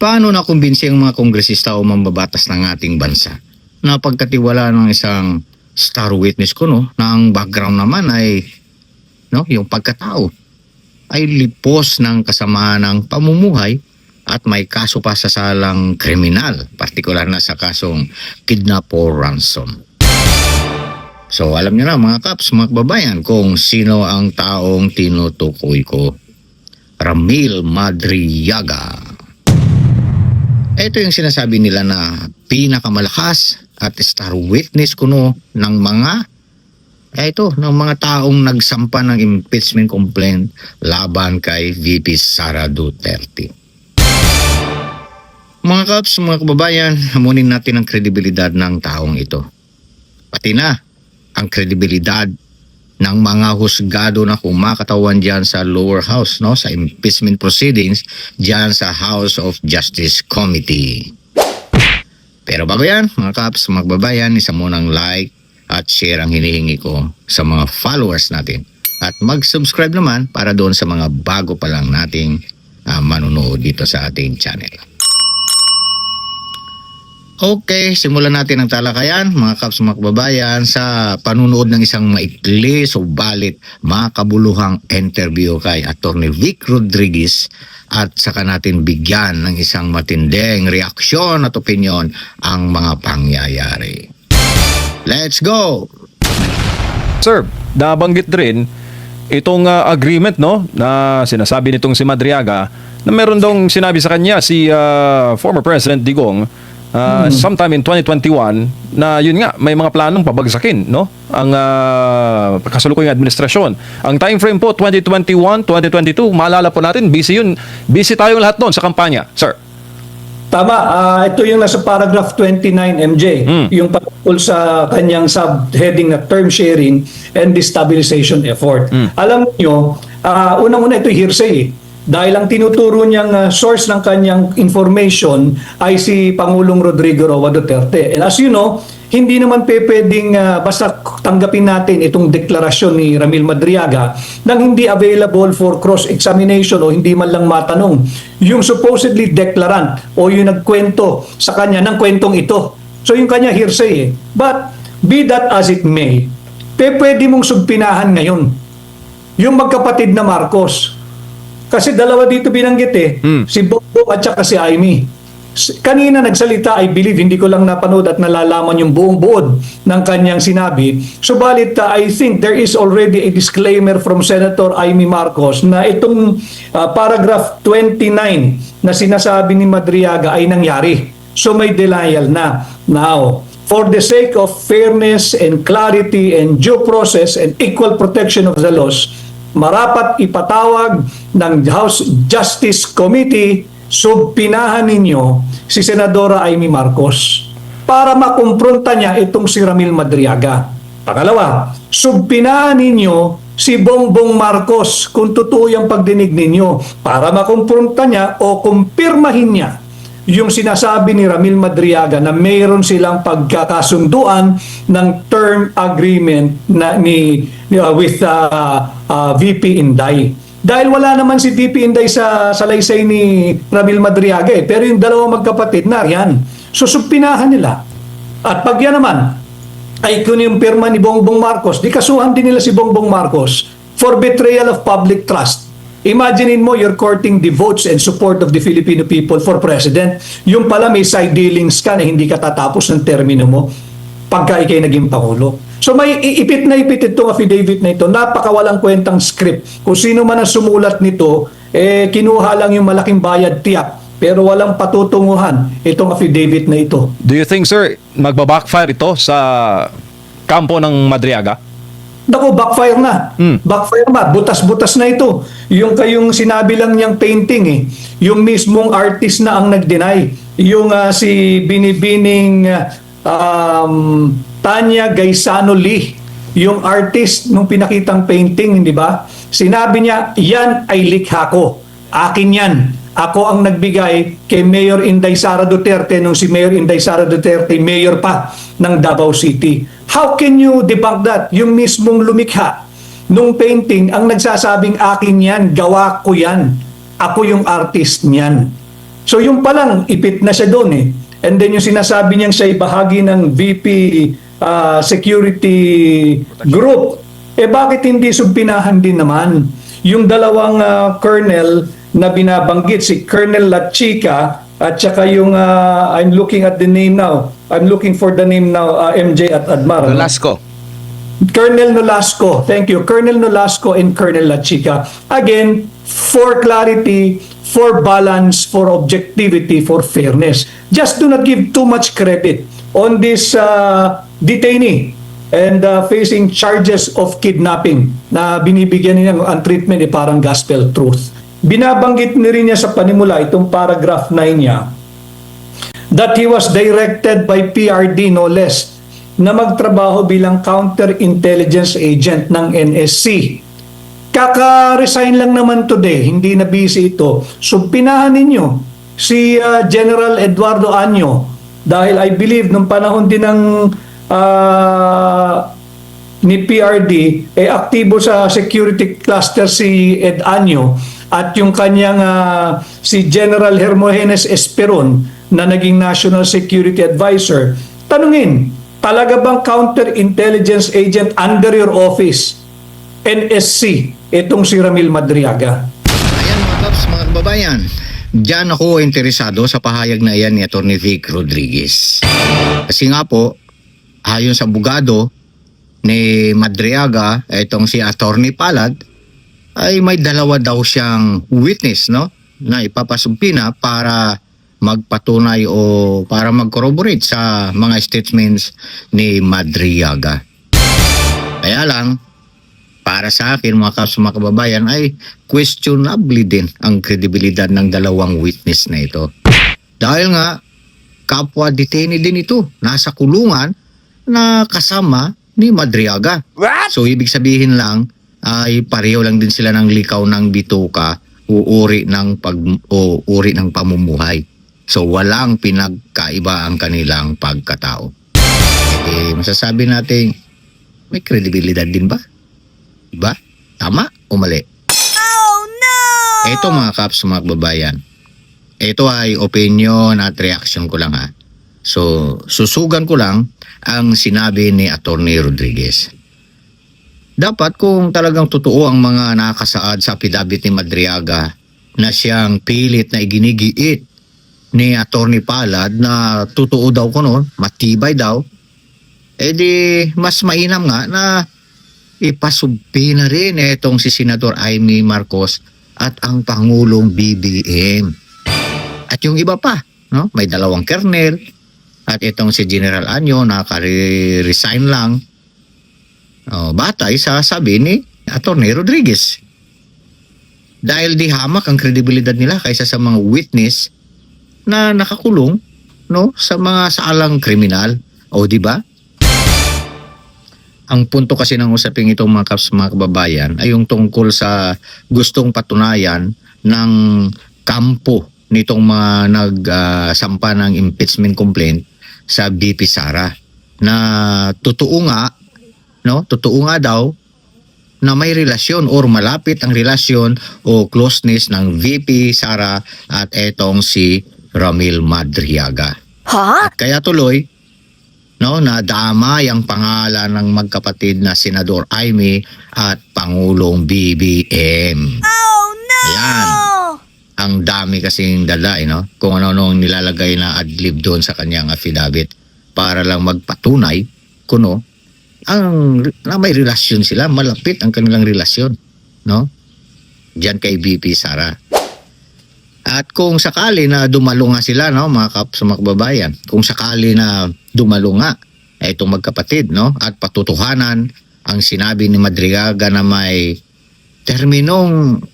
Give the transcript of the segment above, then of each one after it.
Paano nakumbinsi ang mga kongresista o mambabatas ng ating bansa na pagkatiwala ng isang star witness ko na ang background naman ay yung pagkatao ay lipos ng kasamaan ng pamumuhay at may kaso pa sa salang kriminal, partikular na sa kasong kidnap or ransom. So alam niyo na mga kaps, mga kababayan, kung sino ang taong tinutukoy ko. Ramil Madriaga. Ito yung sinasabi nila na pinakamalakas at star witness ng mga taong nagsampa ng impeachment complaint laban kay VP Sara Duterte. Mga kaps, mga kababayan, hamunin natin ang kredibilidad ng taong ito. Pati na ang kredibilidad ng mga husgado na kumakatawan dyan sa lower house, sa impeachment proceedings dyan sa House of Justice Committee. Pero bago yan, mga kaps, mga kababayan, isa munang like at share ang hinihingi ko sa mga followers natin. At mag-subscribe naman para doon sa mga bago pa lang nating manunood dito sa ating channel. Okay, simulan natin ang talakayan, mga kaps, mga kababayan, sa panunood ng isang maikli subalit makabuluhang interview kay Atty. Vic Rodriguez at saka natin bigyan ng isang matinding reaksyon at opinyon ang mga pangyayari. Let's go! Sir, nabanggit rin itong agreement na sinasabi nitong si Madriaga na meron daw sinabi sa kanya si former President Digong sometime in 2021 na yun nga may mga planong pabagsakin ang kasalukuyang administrasyon. Ang time frame po 2021, 2022, maalala po natin busy tayong lahat doon sa kampanya, sir. Tama, ito yung nasa paragraph 29 MJ, yung patungkol sa kanyang subheading na term sharing and destabilization effort. Alam niyo, unang-una ito hearsay dahil ang tinuturo niyang source ng kanyang information ay si Pangulong Rodrigo Roa Duterte. And as you know, hindi naman pwedeng basta tanggapin natin itong deklarasyon ni Ramil Madriaga nang hindi available for cross-examination o hindi man lang matanong yung supposedly declarant o yung nagkwento sa kanya ng kwentong ito. So yung kanya hearsay But be that as it may, pwede mong subpinahan ngayon yung magkapatid na Marcos. Kasi dalawa dito binanggit si Bongbong at saka si Amy. Kanina nagsalita, I believe, hindi ko lang napanood at nalalaman yung buong buod ng kanyang sinabi. Subalit, I think there is already a disclaimer from Senator Amy Marcos na itong paragraph 29 na sinasabi ni Madriaga ay nangyari. So may denial na. Now, for the sake of fairness and clarity and due process and equal protection of the laws, marapat ipatawag ng House Justice Committee, subpinahan ninyo si Senadora Amy Marcos para makumpronta niya itong si Ramil Madriaga. Pangalawa, subpinahan ninyo si Bongbong Marcos kung totoo yung pagdinig ninyo para makumpronta niya o kumpirmahin niya yung sinasabi ni Ramil Madriaga na mayroon silang pagkakasunduan ng term agreement with VP Inday. Dahil wala naman si VP Inday sa salaysay ni Ramil Madriaga pero yung dalawang magkapatid na yan. So subpinahan nila. At pag yan naman ay kinumpirma ni Bongbong Marcos, di kasuhan din nila si Bongbong Marcos for betrayal of public trust. Imaginein mo, you're courting the votes and support of the Filipino people for president. Yung pala may side dealings ka na hindi ka tatapos ng termino mo pagka ikay naging Pangulo. So may ipit na ipit itong affidavit na ito. Napakawalang kwentang script. Kung sino man ang sumulat nito, kinuha lang yung malaking bayad tiyak. Pero walang patutunguhan itong affidavit na ito. Do you think, sir, magbabackfire ito sa kampo ng Madriaga? Naku, backfire na. Backfire na. Butas-butas na ito. Yung kayong sinabi lang niyang painting Yung mismong artist na ang nag-deny. Yung si Binibining Tanya Gaisano Lee. Yung artist nung pinakitang painting, di ba? Sinabi niya, yan ay likha ko. Akin yan. Ako ang nagbigay kay Mayor Inday Sara Duterte nung si Mayor Inday Sara Duterte mayor pa ng Davao City. How can you debunk that? Yung mismong lumikha nung painting ang nagsasabing akin yan, gawa ko yan. Ako yung artist niyan. So yung palang ipit na siya doon eh. And then yung sinasabi niyang siya ay bahagi ng VP security group. Bakit hindi sumpinahan din naman yung dalawang colonel na binabanggit, si Colonel Lachica at saka yung I'm looking at the name now. I'm looking for the name now, MJ at Admar. Velasco. Colonel Nolasco. Thank you. Colonel Nolasco and Colonel Lachica. Again, for clarity, for balance, for objectivity, for fairness. Just do not give too much credit on this detainee and facing charges of kidnapping na binibigyan niya ang treatment parang gospel truth. Binabanggit ni rin niya sa panimula itong paragraph 9 niya that he was directed by PRD no less na magtrabaho bilang counterintelligence agent ng NSC. Kaka-resign lang naman today, hindi na busy ito. So pinahan ninyo si General Eduardo Anyo dahil I believe nung panahon din ng ni PRD aktibo sa security cluster si Ed Anyo at yung kanyang si General Hermogenes Esperon na naging National Security Advisor. Tanungin, talaga bang counterintelligence agent under your office NSC itong si Ramil Madriaga? Ayan mga Kaps, mga kababayan. Diyan ako interesado sa pahayag na yan ni Atty. Vic Rodriguez. Kasi nga po, ayon sa abogado ni Madriaga, itong si Atty. Palad, ay may dalawa daw siyang witness, no? Na ipapasumpina para magpatunay o para mag-corroborate sa mga statements ni Madriaga. Kaya lang, para sa akin mga Kaps, mga kababayan, ay questionable din ang kredibilidad ng dalawang witness na ito. Dahil nga, kapwa detainee din ito, nasa kulungan na kasama ni Madriaga. What? So, ibig sabihin lang, ay pareho lang din sila ng likaw ng bituka o uri ng pamumuhay. So, walang pinagkaiba ang kanilang pagkatao. Masasabi natin, may kredibilidad din ba? Diba? Tama o mali? Oh no! Ito mga Kaps, mga kababayan. Ito ay opinion at reaction ko lang ha. So, susugan ko lang ang sinabi ni Atty. Rodriguez. Dapat kung talagang totoo ang mga nakasaad sa affidavit ni Madriaga na siyang pilit na iginigiit ni Atty. Palad na totoo daw kuno, matibay daw, di mas mainam nga na ipasubpi na rin itong si Senador Amy Marcos at ang Pangulong BBM. At yung iba pa, no? May dalawang kernel at itong si General Anyo naka-resign lang. Batay sa sabi ni Atty. Rodriguez. Dahil di hamak ang kredibilidad nila kaysa sa mga witness na nakakulong, no, sa mga saalang kriminal. O di ba? Ang punto kasi ng usaping itong mga Kaps, mga kababayan ay yung tungkol sa gustong patunayan ng kampo nitong mga nagsampa ng impeachment complaint sa BP Sara na totoo nga daw na may relasyon or malapit ang relasyon o closeness ng VP Sara at etong si Ramil Madriaga. Ha? At kaya tuloy, no, nadamay ang pangalan ng magkapatid na Senador Amy at Pangulong BBM. Oh no! Ayan. Ang dami kasing dala, no? Kung ano-ano nilalagay na adlib doon sa kanyang affidavit para lang magpatunay kuno na may relasyon sila, malapit ang kanilang relasyon, no? Diyan kay BP Sara. At kung sakali na dumalo nga sila, no, mga Kaps, mga kababayan, kung sakali na dumalo nga itong magkapatid, no, at patutuhanan ang sinabi ni Madriaga na may terminong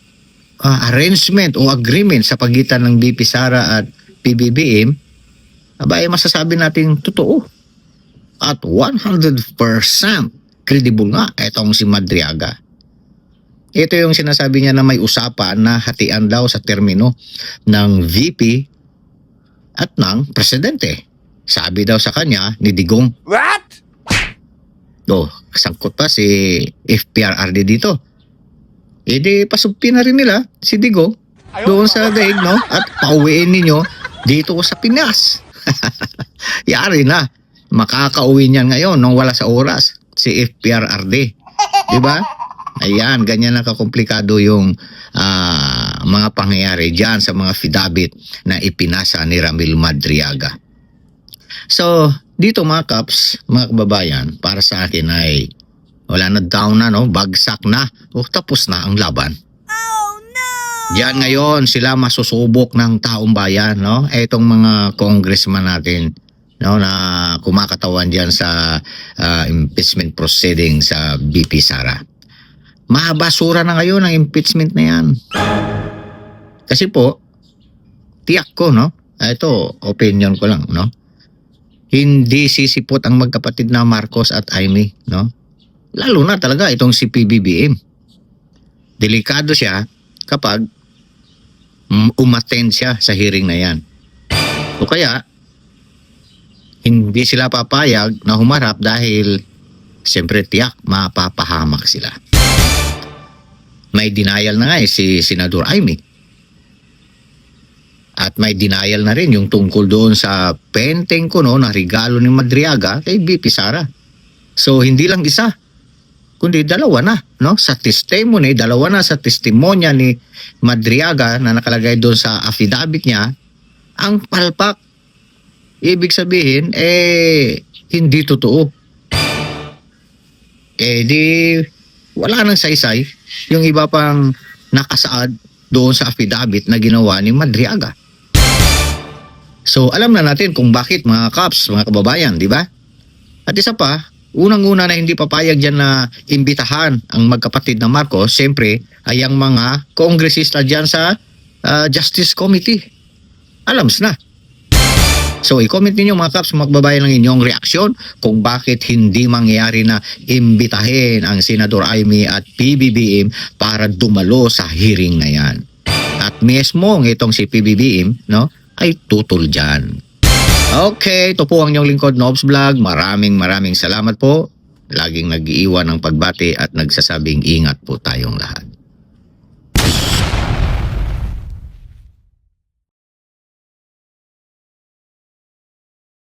arrangement o agreement sa pagitan ng BP Sara at PBBM, abay masasabi natin totoo. At 100% credible nga itong si Madriaga. Ito yung sinasabi niya na may usapan na hatian daw sa termino ng VP at ng Presidente. Sabi daw sa kanya ni Digong. What? Kasangkot pa si FPRRD dito. Di pasubpi na rin nila si Digong doon sa daig, no? At pauwiin ninyo dito sa Pinas. Yari na. Makakauwi niyan ngayon nung wala sa oras. Si FPRRD. Diba? Ayan, ganyan na kakomplikado yung mga pangyayari dyan sa mga fidabit na ipinasa ni Ramil Madriaga. So, dito mga kaps, mga kababayan, para sa akin ay wala na, down na, no? Bagsak na. O tapos na ang laban. Diyan ngayon sila masusubok ng taong bayan, no? Etong mga congressman natin, no, na kumakatawan diyan sa impeachment proceeding sa BP Sara. Mahabasura na ngayon ang impeachment na yan. Kasi po, tiyak ko, no? Ito, opinion ko lang, no? Hindi sisipot ang magkapatid na Marcos at Amy, no? Lalo na talaga itong si PBBM. Delikado siya kapag umattend siya sa hearing na yan. O kaya, hindi sila papayag na humarap dahil siyempre tiyak mapapahamak sila. May denial na nga si Senador Amy. At may denial na rin yung tungkol doon sa penteng ko, no, na regalo ni Madriaga kay BP Sara. So hindi lang isa, kundi dalawa na, no? Sa testimony, dalawa na sa testimonya ni Madriaga na nakalagay doon sa affidavit niya, ang palpak. Ibig sabihin, hindi totoo. Di wala nang saysay yung iba pang nakasaad doon sa affidavit na ginawa ni Madriaga. So, alam na natin kung bakit, mga kaps, mga kababayan, di ba? At isa pa, unang-una na hindi papayag dyan na imbitahan ang magkapatid na Marcos, siyempre, ay ang mga kongresista dyan sa Justice Committee. Alams na. So, i-comment ninyo mga kaps, mga kababayan, ng inyong reaksyon kung bakit hindi mangyayari na imbitahin ang Senador Amy at PBBM para dumalo sa hearing na yan. At mismo itong si PBBM, no, ay tutol dyan. Okay, ito po ang inyong lingkod, Nobs Vlog. Maraming salamat po. Laging nag-iiwan ng pagbati at nagsasabing ingat po tayong lahat.